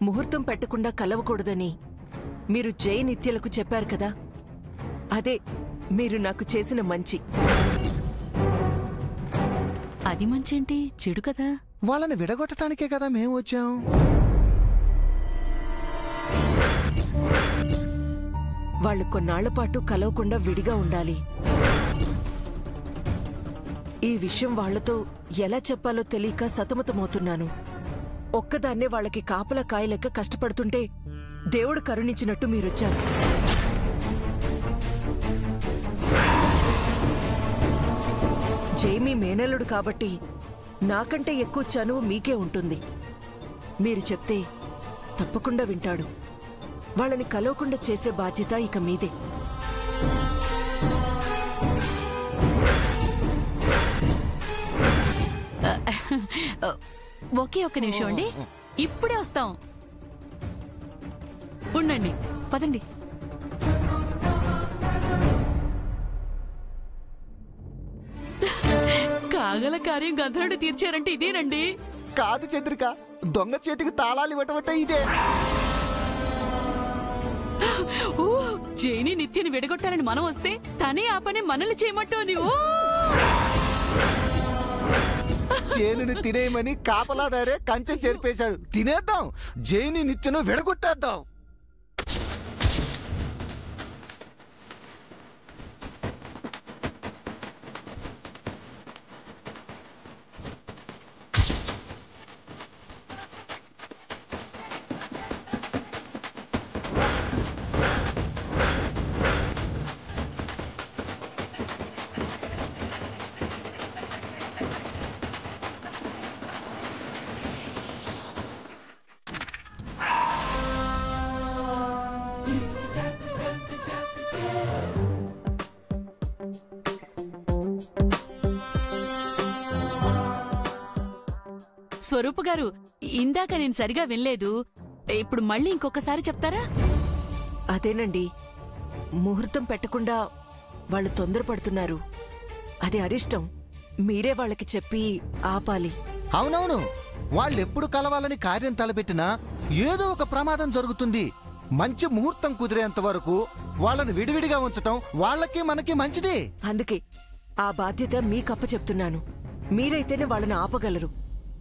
ముహూర్తం పెట్టకుండా కలవకూడదని మీరు జై నిత్యలకు చెప్పారు కదా, అదే మీరు నాకు చేసిన మంచి. అది మంచేంటి, చెడు కదా. వాళ్ళని విడగొట్టడానికే కదా మేము వచ్చాం. వాళ్ళు కొన్నాళ్ల పాటు కలవకుండా విడిగా ఉండాలి. ఈ విషయం వాళ్లతో ఎలా చెప్పాలో తెలియక సతమతమవుతున్నాను. ఒక్కదాన్నే వాళ్ళకి కాపలా కాయలేక కష్టపడుతుంటే దేవుడు కరుణించినట్టు మీరొచ్చారు. జైమీ మేనల్లుడు కాబట్టి నాకంటే ఎక్కువ చనువు మీకే ఉంటుంది. మీరు చెప్తే తప్పకుండా వింటాడు. వాళ్ళని కలవకుండా చేసే బాధ్యత ఇక మీదే. ఒకే ఒక్క నిమిషం అండి, ఇప్పుడే వస్తాం. ఉండండి, పదండి. కాగల కార్యం గంధర్వుడు తీర్చారంటే ఇదేనండి. కాదు చంద్రిక, దొంగ చేతికి తాళాలు ఇవ్వటమంటే ఇదే. జైని నిత్యని విడగొట్టాలని మనం వస్తే తనే ఆ పని మనల్ని చేయమంటోంది. జైలుని తినేయమని కాపలాదారే కంచెం చేర్పేశాడు. తినేద్దాం, జైని నిత్యను విడగొట్టేద్దాం. స్వరూప గారు, ఇందాక నేను సరిగా వినలేదు. ఇప్పుడు మళ్ళీ ఇంకొకసారి చెప్తారా? అదేనండి, ముహూర్తం పెట్టకుండా వాళ్ళు తొందరపడుతున్నారు. అది అరిష్టం. మీరే వాళ్ళకి చెప్పి ఆపాలి. అవునవును, వాళ్ళెప్పుడు కలవాలని కార్యం తలపెట్టినా ఏదో ఒక ప్రమాదం జరుగుతుంది. మంచి ముహూర్తం కుదిరేంత వరకు వాళ్ళని విడివిడిగా ఉంచటం వాళ్ళకి మనకి మంచిది. అందుకే ఆ బాధ్యత మీకప్ప చెప్తున్నాను. మీరైతేనే వాళ్ళని ఆపగలరు.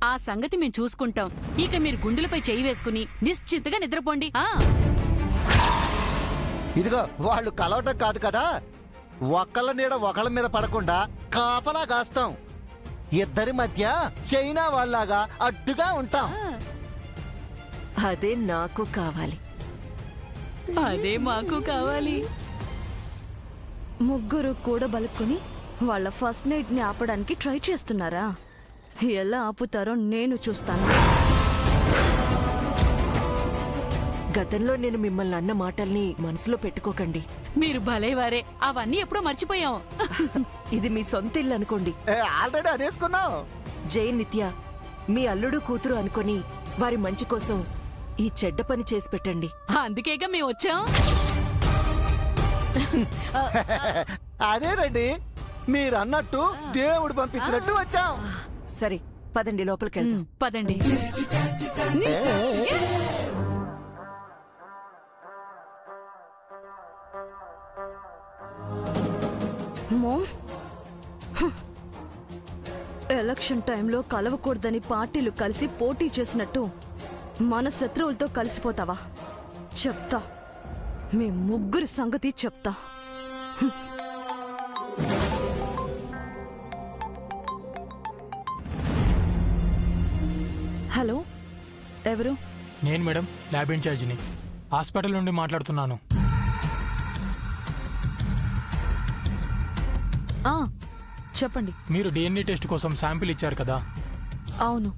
ఆ సంగతి మేము చూసుకుంటాం. ఇక మీరు గుండెలపై చేయి వేసుకుని నిశ్చింతగా నిద్రపోండి. ఇదిగో, వాళ్ళు కలవటం కాదు కదా, ఒకళ్ళ నీడ ఒకళ్ళ మీద పడకుండా కాపలా కాస్తాం. ఇద్దరి మధ్య చైనా వాళ్ళలాగా అడ్డుగా ఉంటాం. అదే నాకు కావాలి. అదే మాకు కావాలి. ముగ్గురు కూడబలుక్కుని వాళ్ళ ఫస్ట్ నైట్ ని ఆపడానికి ట్రై చేస్తున్నారా? ఎలా ఆపుతారో నేను చూస్తాను. గతంలో నేను మిమ్మల్ని అన్న మాటల్ని మనసులో పెట్టుకోకండి. మీరు భలేవారే, అవన్నీ ఎప్పుడో మర్చిపోయాం. ఇది మీ సొంత ఇల్లు అనుకోండి. ఆల్రెడీ అనేసుకున్నాం. జై నిత్య, మీ అల్లుడు కూతురు అనుకొని వారి మంచి కోసం ఈ చెడ్డ పని చేసి పెట్టండి. అందుకేగా మేము వచ్చాం. అదేనండి, మీరు అన్నట్టు దేవుడు పంపించినట్టు వచ్చాం. సరే, పదండి, లోపలికి వెళ్దాం. పదండి. ఎలక్షన్ టైంలో కలవకూడదని పార్టీలు కలిసి పోటీ చేసినట్టు మన శత్రువులతో కలిసిపోతావా? చెప్తా, మీ ముగ్గురి సంగతి చెప్తా. హలో, ఎవరు? నేను మేడం, ల్యాబ్ ఇన్ఛార్జిని. హాస్పిటల్ నుండి మాట్లాడుతున్నాను. చెప్పండి. మీరు డిఎన్ఏ టెస్ట్ కోసం శాంపిల్ ఇచ్చారు కదా? అవును,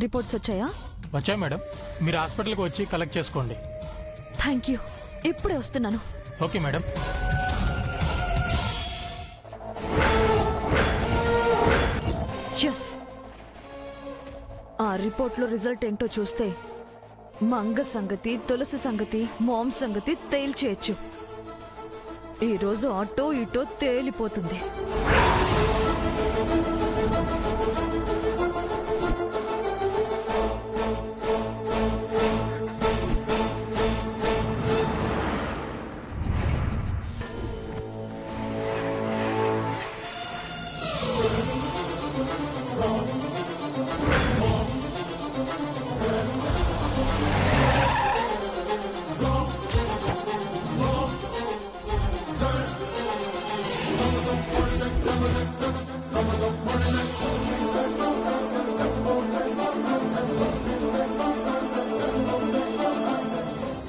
రిపోర్ట్స్ వచ్చాయా? వచ్చాయి మేడం. మీరు హాస్పిటల్కి వచ్చి కలెక్ట్ చేసుకోండి. థ్యాంక్ యూ, ఇప్పుడే వస్తున్నాను. Okay madam. ఎస్, ఆ రిపోర్ట్లో రిజల్ట్ ఏంటో చూస్తే మంగ సంగతి, తులసి సంగతి, మోమ్ సంగతి తేల్చేయచ్చు. ఈరోజు అటో ఇటో తేలిపోతుంది.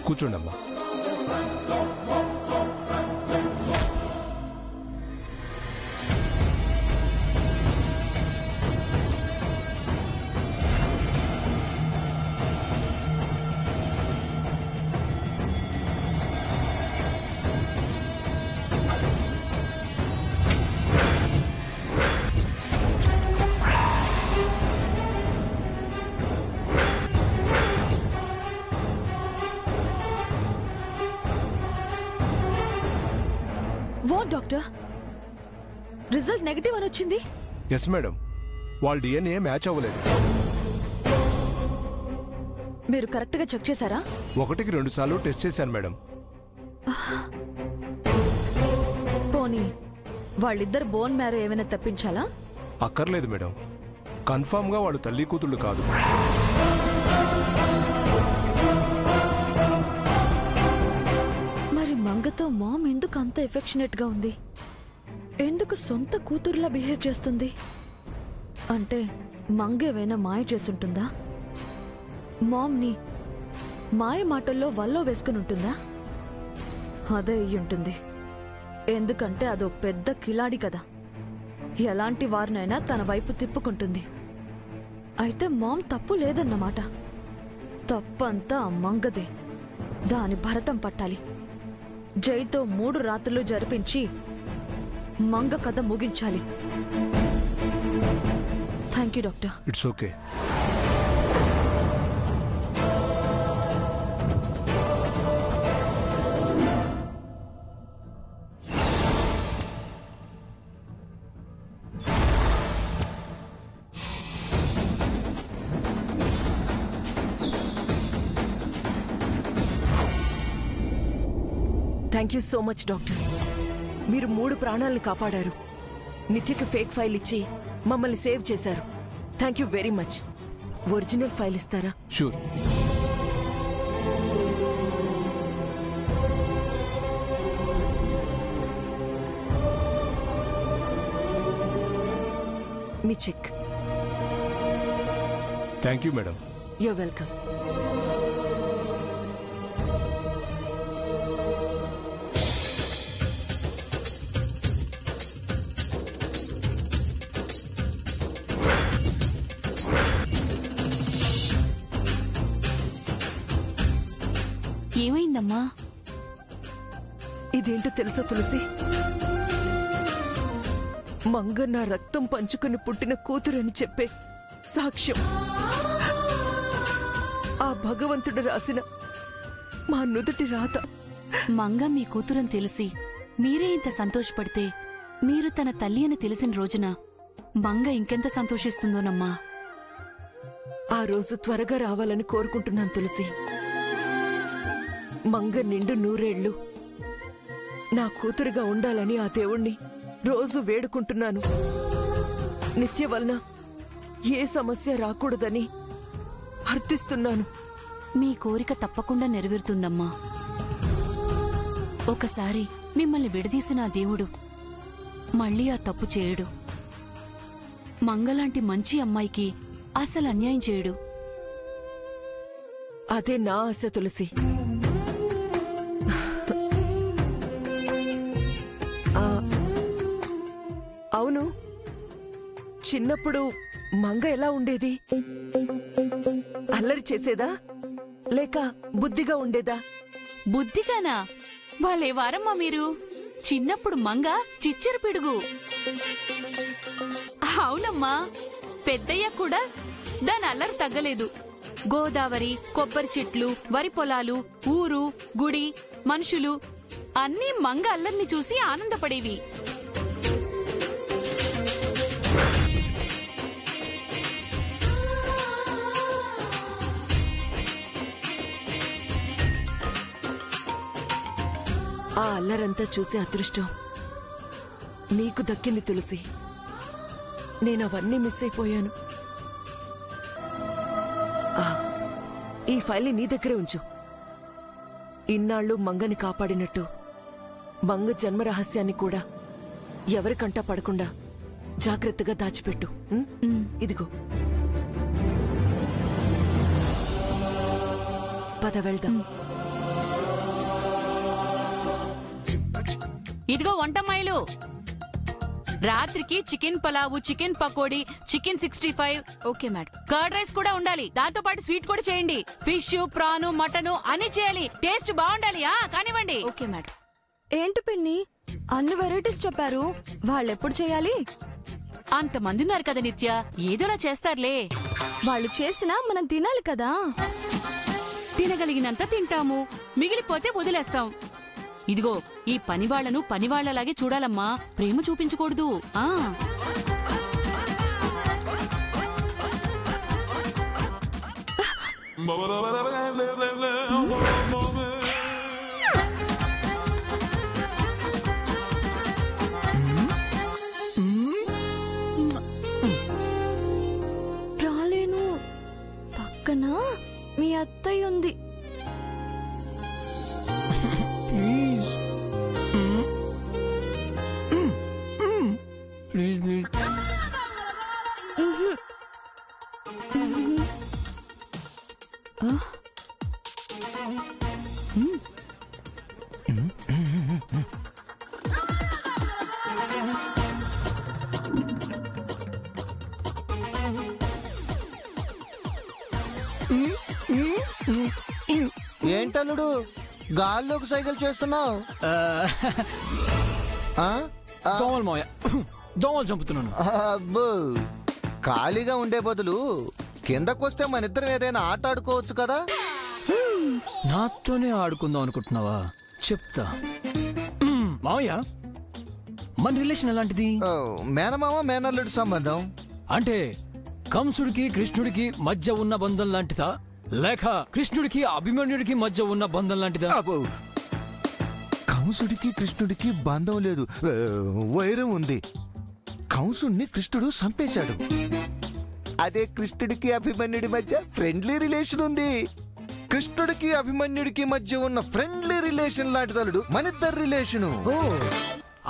కూర్చోండమ్మా. వాట్ డాక్టర్, రిజల్ట్ నెగటివ్ అని వచ్చింది? ఎస్ మేడం, వాళ్ళ డిఎన్ఏ మ్యాచ్ అవ్వలేదు. మీరు కరెక్ట్గా చెక్ చేశారా? 1కి 2 సార్లు టెస్ట్ చేశాను మేడం. పోనీ వాళ్ళిద్దరు బోన్ మ్యారో ఏమైనా తప్పించాలా? అక్కర్లేదు మేడం, కన్ఫామ్గా వాళ్ళు తల్లి కూతుళ్ళు కాదు. మరి మంగతో మామ్ ఎందుకు అంత ఎఫెక్షనేట్ గా ఉంది? ఎందుకు సొంత కూతురులా బిహేవ్ చేస్తుంది? అంటే మంగ ఏమైనా మాయ చేసుంటుందా? మామ్ని మాయ మాటల్లో వల్లో వేసుకుని ఉంటుందా? అదే అయ్యుంటుంది. ఎందుకంటే అదో పెద్ద కిలాడి కదా, ఎలాంటి వారినైనా తన వైపు తిప్పుకుంటుంది. అయితే మామ్ తప్పు లేదన్నమాట. తప్పంతా ఆ మంగదే. దాని భరతం పట్టాలి. జైతో 3 రాత్రులు జరిపించి మంగ కథ ముగించాలి. Thank you doctor. It's okay. Thank you so much doctor. మీరు 3 ప్రాణాలను కాపాడారు. నిత్యకి ఫేక్ ఫైల్ ఇచ్చి మమ్మల్ని సేవ్ చేశారు. Thank you very much. Original file ఇస్తారా? షూర్. మీ check. Thank you madam. You're welcome. ఏమైందమ్మా? ఇదేంటో తెలుసా తులసి? మంగ నా రక్తం పంచుకుని పుట్టిన కూతురని చెప్పే సాక్ష్యం. ఆ భగవంతుడు రాసిన మా నుదుటి రాత. మంగ మీ కూతురని తెలిసి మీరే ఇంత సంతోషపడితే, మీరు తన తల్లి అని తెలిసిన రోజున మంగ ఇంకెంత సంతోషిస్తుందోనమ్మా. ఆ రోజు త్వరగా రావాలని కోరుకుంటున్నాను తులసి. మంగ నిండు 100 ఏళ్లు నా కూతురుగా ఉండాలని ఆ దేవుణ్ణి రోజు వేడుకుంటున్నాను. నిత్య వలన ఏ సమస్య రాకూడదని అర్థిస్తున్నాను. మీ కోరిక తప్పకుండా నెరవేరుతుందమ్మా. ఒకసారి మిమ్మల్ని విడదీసిన ఆ దేవుడు మళ్ళీ ఆ తప్పు చేయడు. మంగలాంటి మంచి అమ్మాయికి అసలు అన్యాయం చేయడు. అదే నా ఆశ తులసి. అవును, చిన్నప్పుడు మంగ ఎలా ఉండేది? అల్లరి చేసేదా లేక బుద్ధిగా ఉండేదా? బుద్ధిగానా? వాళ్ళే వారమ్మా మీరు. చిన్నప్పుడు మంగ చిచ్చెర పిడుగు. అవునమ్మా, పెద్దయ్య కూడా దాని అల్లరి తగ్గలేదు. గోదావరి, కొబ్బరి చెట్లు, వరి పొలాలు, ఊరు, గుడి, మనుషులు అన్నీ మంగ అల్లరిని చూసి ఆనందపడేవి. ఆ అల్లరంతా చూసే అదృష్టం నీకు దక్కింది తులసి. నేనవన్నీ మిస్ అయిపోయాను. ఈ ఫైల్ని నీ దగ్గరే ఉంచు. ఇన్నాళ్ళు మంగని కాపాడినట్టు మంగ జన్మ రహస్యాన్ని కూడా ఎవరికంటా పడకుండా జాగ్రత్తగా దాచిపెట్టు. ఇదిగో, పద వెళ్దాం. ఇదిగో వంటమ్మాయిలు, రాత్రికి chicken pulao, chicken pakodi, chicken 65. Okay madam. Curd rice కూడా ఉండాలి, దాంతో పాటు స్వీట్ కూడా చేయండి. ఫిష్, ప్రాను, మటను అన్ని చేయాలి. టేస్ట్ బాగుండాలి. కానివ్వండి. Okay madam. ఏంటి పిన్ని అన్ని వెరైటీస్ చెప్పారు, వాళ్ళెప్పుడు చేయాలి? అంతమంది ఉన్నారు కదా నిత్య, ఏదోలా చేస్తారులే. వాళ్ళు చేసినా మనం తినాలి కదా. తినగలిగినంత తింటాము, మిగిలిపోతే వదిలేస్తాం. ఇదిగో ఈ పనివాళ్లను పనివాళ్లలాగే చూడాలమ్మా, ప్రేమ చూపించకూడదు. రాలేను, పక్కన మీ అత్తయ్య ఉంది. Please please. ఏంటల్లుడు గాల్లోకి సైకిల్ చేస్తున్నావు? దోమలు మావయ్య, దోమలు చంపుతున్నాను. అబ్బో, ఖాళీగా ఉండే బదులు కిందకొస్తే మన ఇద్దరం ఏదైనా ఆట ఆడుకోవచ్చు కదా. నాతోనే ఆడుకుందాం అనుకుంటున్నావా? చెప్తా. మావయ్య, మన రిలేషన్ ఎలాంటిది? మేనమామ మేనల్లుడి సంబంధం. అంటే కంసుడికి కృష్ణుడికి మధ్య ఉన్న బంధం లాంటిదా, లేక కృష్ణుడికి అభిమన్యుడికి మధ్య ఉన్న బంధం లాంటిదా? కంసుడికి కృష్ణుడికి బంధం లేదు, వైరం ఉంది. కంసుడిని కృష్ణుడు చంపేశాడు. అదే కృష్ణుడికి అభిమన్యుడి మధ్య ఫ్రెండ్లీ రిలేషన్ ఉంది. కృష్ణుడికి అభిమన్యుడికి మధ్య ఉన్న ఫ్రెండ్లీ రిలేషన్ లాంటిదలుడు మనిద్దరి రిలేషను.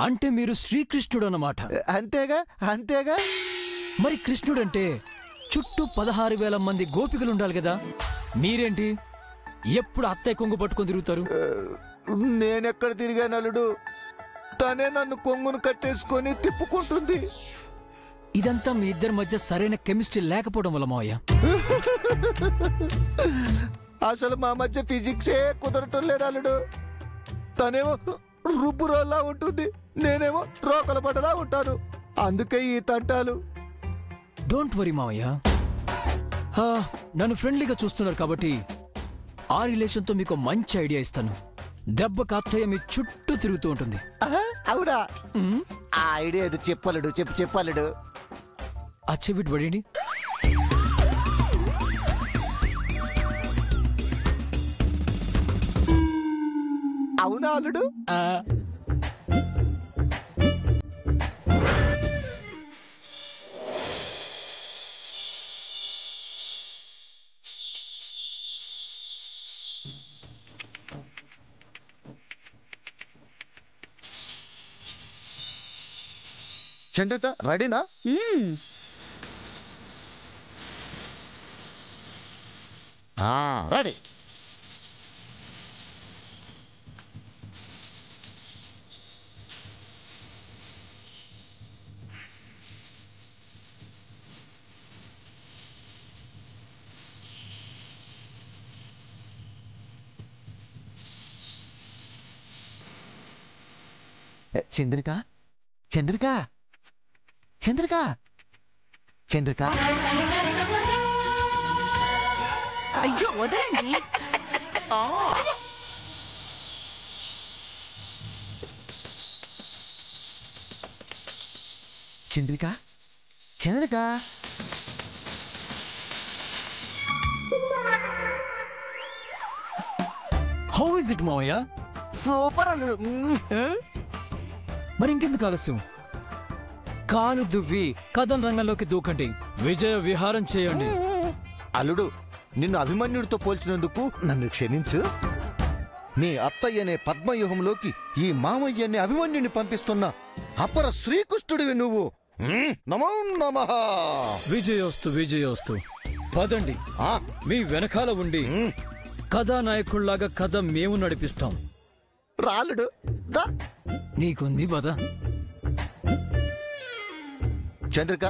అంటే మీరు శ్రీకృష్ణుడు అన్నమాట. అంతేగా అంతేగా. మరి కృష్ణుడంటే చుట్టూ 16,000 మంది గోపికలు ఉండాలి కదా, మీరేంటి ఎప్పుడు అత్తయ్య కొంగు పట్టుకొని తిరుగుతారు? నేనెక్కడ తిరిగాను అల్లుడు, తనే నన్ను కొంగును కట్టేసుకొని తిప్పుకుంటుంది. ఇదంతా మీ ఇద్దరి మధ్య సరైన కెమిస్ట్రీ లేకపోవడం వల్ల మావయ్య. అసలు మా మధ్య ఫిజిక్సే కుదరటం లేదు అల్లుడు. తనేమో రుబ్బురోల్లా ఉంటుంది, నేనేమో రోకల పడలా ఉంటాను. అందుకే ఈ తంటాలు. డోంట్ వరీ మావయ్య, నన్ను ఫ్రెండ్లీగా చూస్తున్నారు కాబట్టి ఆ రిలేషన్తో మీకు మంచి ఐడియా ఇస్తాను. దెబ్బ అత్తయ్య మీ చుట్టూ తిరుగుతూ ఉంటుంది. అవునా? ఆ ఐడియా ఏదో చెప్పాలడు, చెప్పాలడు. ఆ చెవిటి పడండి. అవునా అల్లుడు? చంద్రిక రెడీనా? రెడీ. చంద్రిక చంద్రిక చంద్రిక చంద్రిక. అయ్యో వదండి. Chandrika Chandrika. How is it మావయ్య? సూపర్ అల్లుడు. మరి ఇంకెందుకు ఆలస్యం? కాలు దువ్వి కథం రంగంలోకి దూకండి, విజయ విహారం చేయండి. అల్లుడు, నిన్ను అభిమన్యుడితో పోల్చినందుకు నన్ను క్షమించు. నీ అత్తయ్యనే పద్మవ్యూహంలోకి ఈ మామయ్యని అభిమన్యుని పంపిస్తున్న అపర శ్రీకృష్ణుడివి నువ్వు. నమో నమః. విజయోస్తు విజయోస్తు. పదండి, మీ వెనకాల ఉండి కథానాయకుల్లాగా కథ మేము నడిపిస్తాం. రాలుడు. నీకుంది పద. చంద్రిక,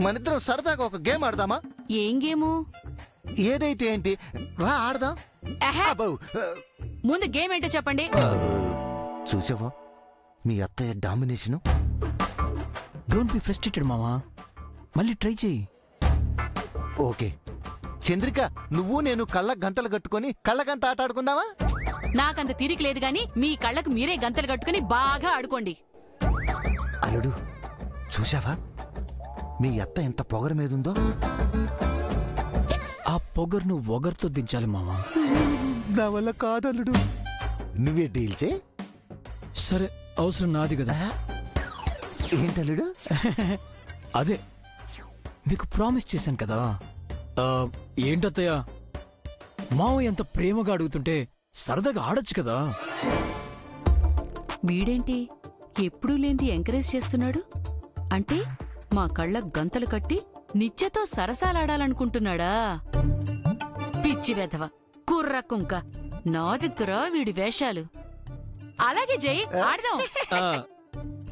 మనిద్దరం సరదాగా ఒక గేమ్ ఆడదామా? ఏం గేము? ఏదైతే ఏంటి, రా ఆడదాం. ఎహె, అబ్బో, ముందు గేమ్ ఏంటో చెప్పండి. చూసావా మీ అత్తయ్య డామినేషను? డోంట్ బి ఫ్రస్ట్రేటెడ్ మామా, మళ్ళీ ట్రై చేయి. ఓకే చంద్రిక, నువ్వు నేను కళ్ళ గంతలు కట్టుకొని కళ్ళగంత ఆట ఆడుకుందామా? నాకంత తీరిక లేదు గాని మీ కళ్ళకు మీరే గంతలు కట్టుకుని బాగా ఆడుకోండి. అల్లుడు, చూసావా మీ అత్త ఎంత పొగరు మీదుందో? ఆ పొగర్ను ఒగర్తో దించాలి మామా. నా వల్ల కాదల్లుడు, నువ్వే డీల్ చే. సరే, అవసరం నాది కదా. ఏంటల్లుడు? అదే మీకు ప్రామిస్ చేశాను కదా. ఏంటత్తయ్య, మావయ్య ఎంత ప్రేమగా అడుగుతుంటే సరదాగా ఆడొచ్చు కదా. వీడేంటి ఎప్పుడూ లేంది ఎంకరేజ్ చేస్తున్నాడు? అంటే మా కళ్ళ గంతలు కట్టి నిత్యతో సరసాలాడాలనుకుంటున్నాడా? పిచ్చి వెధవ, కుర్ర కుంక, నా దగ్గర వీడి వేషాలు. అలాగే జై, ఆడదాం.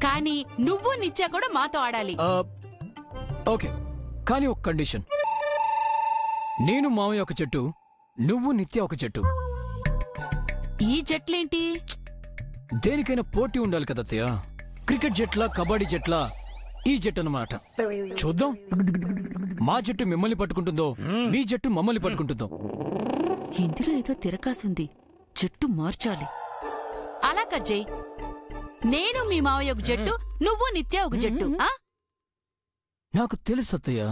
కానీ నువ్వు నిత్య కూడా మాతో ఆడాలి. ఓకే, కానీ ఒక కండిషన్. నేను మావయ్య ఒక చెట్టు, నువ్వు నిత్య ఒక చెట్టు. ఈ జట్లేంటి? దేనికైనా పోటీ ఉండాలి కదా అత్తయ్య. క్రికెట్ జట్లా, కబడ్డీ జట్లా ఈ జట్టు అన్నమాట. చూద్దాం, మా జట్టు మిమ్మల్ని పట్టుకుంటుందో, మీ జట్టు మమ్మల్ని పట్టుకుంటుందో. ఇందులో ఏదో తిరకాసుంది, జట్టు మార్చాలి. అలా కజ్జయ్, నేను మీ మావయ్య ఒక జట్టు, నువ్వు నిత్య ఒక జట్టు. నాకు తెలుసు అత్తయ్య,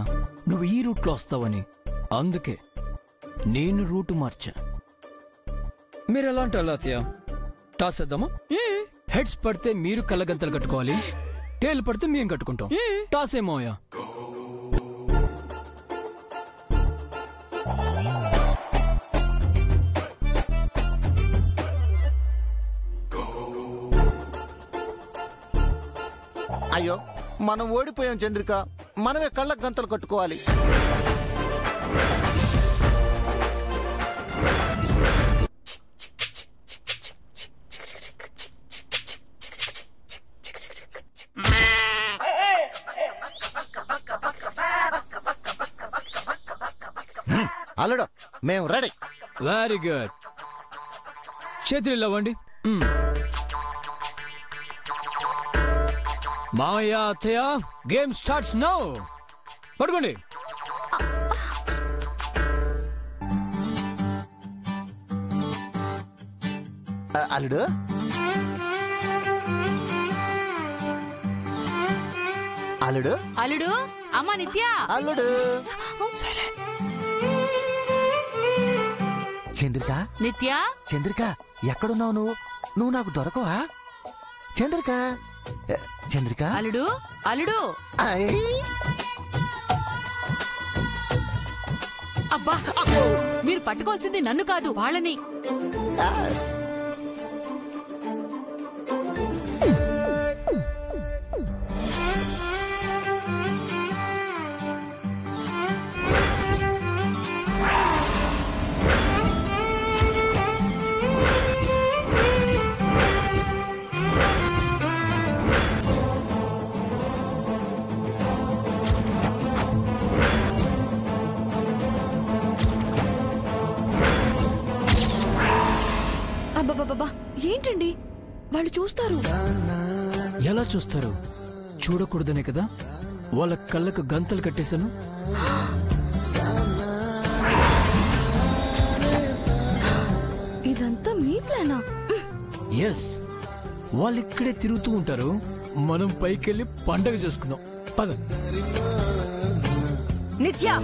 నువ్వు ఈ రూట్లో వస్తావని. అందుకే నేను రూటు మార్చా. మీరెలా అంటే అలా అత్తయ్య. టాస్ వేద్దామా? హెడ్స్ పడితే మీరు కళ్ళగంతలు కట్టుకోవాలి, టేల్ పడితే మేము కట్టుకుంటాం. టాస్ ఏమోయా? అయ్యో, మనం ఓడిపోయాం చంద్రిక, మనమే కళ్ళ గంతలు కట్టుకోవాలి. అల్లుడు, మేము రెడీ. Very good. చేతులు ఇవ్వండి. మావయ్య, అత్తయ్య, గేమ్ స్టార్ట్స్ నౌ. పడుకోండి. అల్లుడు, అల్లుడు, అల్లుడు, అమ్మ నిత్య. అల్లుడు. చంద్రిక, నిత్య, చంద్రిక, ఎక్కడున్నావు నువ్వు? నువ్వు నాకు దొరకవా? చంద్రిక, చంద్రిక. అల్లుడు, అల్లుడు. అబ్బా, మీరు పట్టుకోవాల్సింది నన్ను కాదు, వాళ్ళని. అబ్బబ్బబ్బా, ఏంటండి వాళ్ళు చూస్తారు. ఎలా చూస్తారు? చూడకూడదనే కదా వాళ్ళ కళ్ళకు గంతలు కట్టేశాను. ఇదంతా మీ ప్లానా? ఎస్, వాళ్ళు ఇక్కడే తిరుగుతూ ఉంటారు, మనం పైకెళ్ళి పండగ చేసుకుందాం. పద. నిత్య,